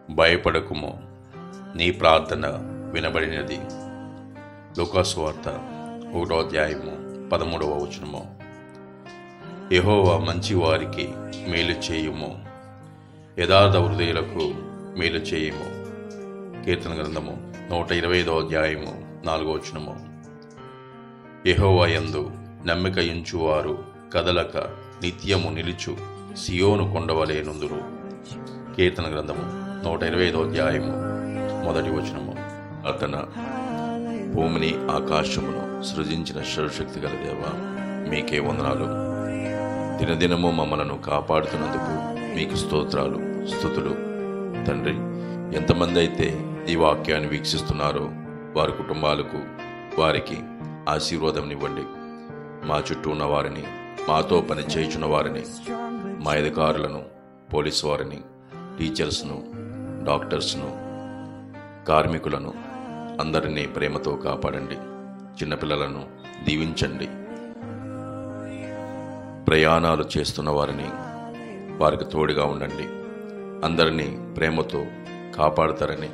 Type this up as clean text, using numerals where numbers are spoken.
భయపడకుము, నీ ప్రార్థన వినబడినది. లూకాసు వార్త 1వ అధ్యాయము 13వ వచనము. యెహోవా మంచి వారికి మేలు చేయుము, యథార్థ హృదయులకు మేలు చేయుము. కీర్తన గ్రంథము 125వ అధ్యాయము 4వ వచనము. యెహోవా యందు నమ్మిక ఉంచువారు కదలక నిత్యము నిలుచు సియోను కొండవలే నుందురు. కీర్తన గ్రంథము 125వ అధ్యాయము 1వ వచనము. అతన భూమిని ఆకాశమును సృజించిన సర్వశక్తి గల దేవా, మీకే వందనాలు. దినదినము మమ్మలను కాపాడుతున్నందుకు మీకు స్తోత్రాలు, స్తుతులు. తండ్రి, ఎంతమంది అయితే ఈ వాక్యాన్ని వీక్షిస్తున్నారో వారి కుటుంబాలకు, వారికి ఆశీర్వాదం ఇవ్వండి. మా చుట్టూ ఉన్న వారిని, మాతో పని చేయుచున్న వారిని, మా అధికారులను, పోలీసు వారిని, టీచర్స్ను, డాక్టర్స్ను, కార్మికులను అందరినీ ప్రేమతో కాపాడండి. చిన్నపిల్లలను దీవించండి. ప్రయాణాలు చేస్తున్న వారిని, వారికి తోడుగా ఉండండి. అందరినీ ప్రేమతో కాపాడతారని